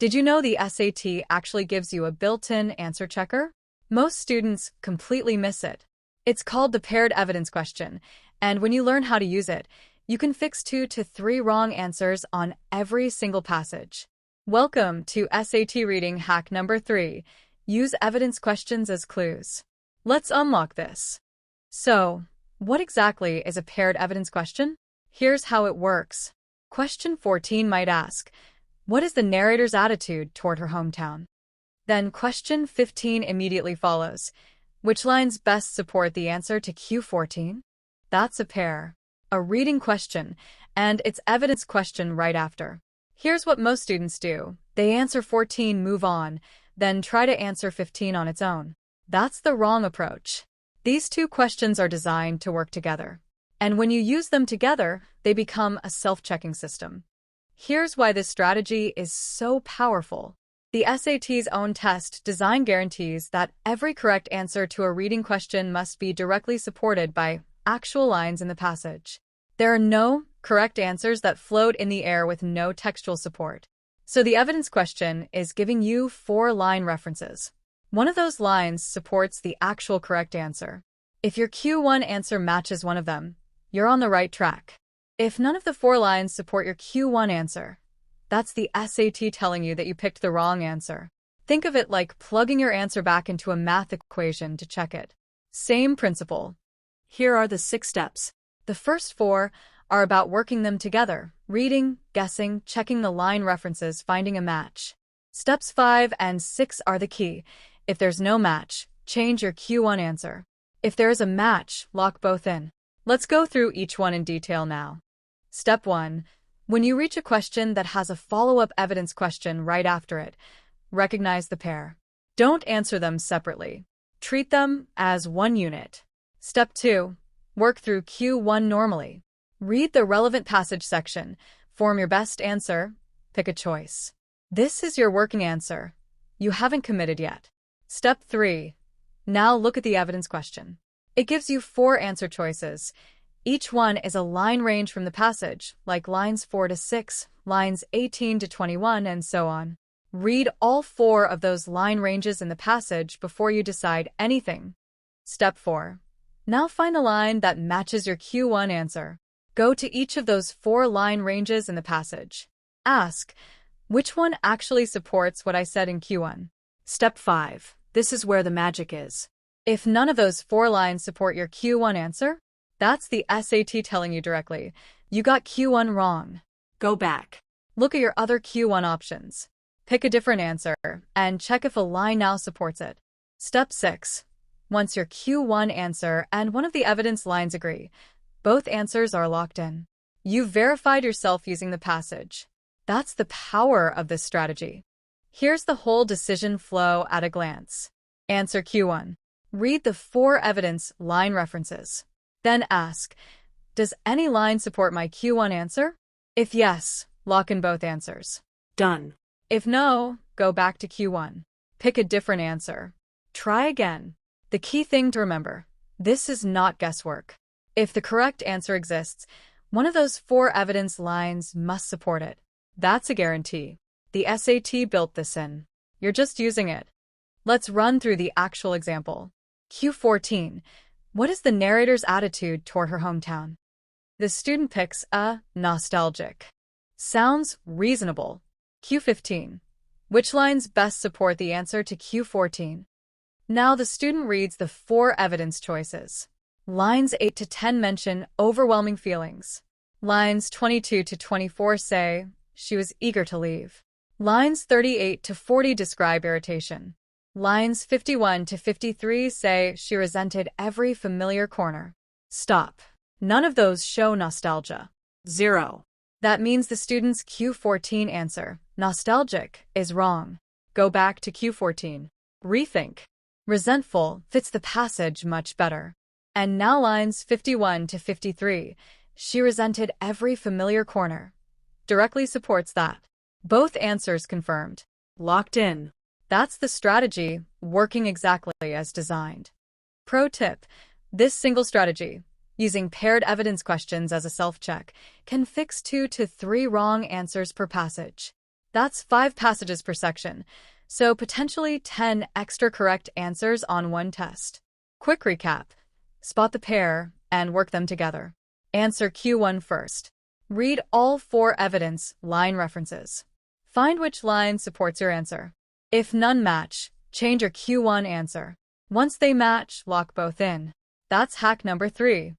Did you know the SAT actually gives you a built-in answer checker? Most students completely miss it. It's called the paired evidence question, and when you learn how to use it, you can fix 2 to 3 wrong answers on every single passage. Welcome to SAT reading hack number 3. Use evidence questions as clues. Let's unlock this. So, what exactly is a paired evidence question? Here's how it works. Question 14 might ask, what is the narrator's attitude toward her hometown? Then question 15 immediately follows. Which lines best support the answer to Q14? That's a pair. A reading question, and its evidence question right after. Here's what most students do. They answer 14, move on, then try to answer 15 on its own. That's the wrong approach. These two questions are designed to work together. And when you use them together, they become a self-checking system. Here's why this strategy is so powerful. The SAT's own test design guarantees that every correct answer to a reading question must be directly supported by actual lines in the passage. There are no correct answers that float in the air with no textual support. So the evidence question is giving you 4 line references. One of those lines supports the actual correct answer. If your Q1 answer matches one of them, you're on the right track. If none of the 4 lines support your Q1 answer, that's the SAT telling you that you picked the wrong answer. Think of it like plugging your answer back into a math equation to check it. Same principle. Here are the 6 steps. The first 4 are about working them together, reading, guessing, checking the line references, finding a match. Steps 5 and 6 are the key. If there's no match, change your Q1 answer. If there is a match, lock both in. Let's go through each one in detail now. Step 1. When you reach a question that has a follow-up evidence question right after it, recognize the pair. Don't answer them separately. Treat them as one unit. Step 2. Work through Q1 normally. Read the relevant passage section. Form your best answer. Pick a choice. This is your working answer. You haven't committed yet. Step 3. Now look at the evidence question. It gives you 4 answer choices. Each one is a line range from the passage, like lines 4 to 6, lines 18 to 21, and so on. Read all 4 of those line ranges in the passage before you decide anything. Step 4. Now find the line that matches your Q1 answer. Go to each of those 4 line ranges in the passage. Ask, which one actually supports what I said in Q1? Step 5. This is where the magic is. If none of those 4 lines support your Q1 answer, that's the SAT telling you directly, you got Q1 wrong. Go back. Look at your other Q1 options. Pick a different answer, and check if a line now supports it. Step 6. Once your Q1 answer and one of the evidence lines agree, both answers are locked in. You've verified yourself using the passage. That's the power of this strategy. Here's the whole decision flow at a glance. Answer Q1. Read the 4 evidence line references. Then ask, does any line support my Q1 answer? If yes, lock in both answers. Done. If no, go back to Q1. Pick a different answer. Try again. The key thing to remember, this is not guesswork. If the correct answer exists, one of those 4 evidence lines must support it. That's a guarantee. The SAT built this in. You're just using it. Let's run through the actual example. Q14. What is the narrator's attitude toward her hometown? The student picks a nostalgic. Sounds reasonable. Q15. Which lines best support the answer to Q14? Now the student reads the 4 evidence choices. Lines 8 to 10 mention overwhelming feelings. Lines 22 to 24 say, she was eager to leave. Lines 38 to 40 describe irritation. Lines 51 to 53 say she resented every familiar corner. Stop. None of those show nostalgia. 0. That means the student's Q14 answer, nostalgic, is wrong. Go back to Q14. Rethink. Resentful fits the passage much better. And now lines 51 to 53, she resented every familiar corner, directly supports that. Both answers confirmed. Locked in. That's the strategy, working exactly as designed. Pro tip: this single strategy, using paired evidence questions as a self-check, can fix 2 to 3 wrong answers per passage. That's 5 passages per section, so potentially 10 extra correct answers on one test. Quick recap. Spot the pair and work them together. Answer Q1 first. Read all 4 evidence line references. Find which line supports your answer. If none match, change your Q1 answer. Once they match, lock both in. That's hack number 3.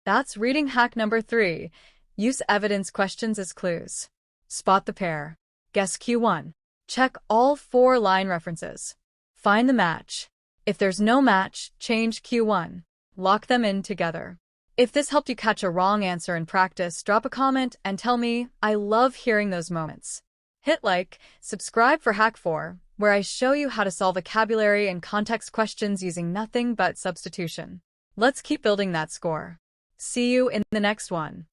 That's reading hack number 3. Use evidence questions as clues. Spot the pair. Guess Q1. Check all 4 line references. Find the match. If there's no match, change Q1. Lock them in together. If this helped you catch a wrong answer in practice, drop a comment and tell me. I love hearing those moments. Hit like, subscribe for Hack 4, where I show you how to solve vocabulary and context questions using nothing but substitution. Let's keep building that score. See you in the next one.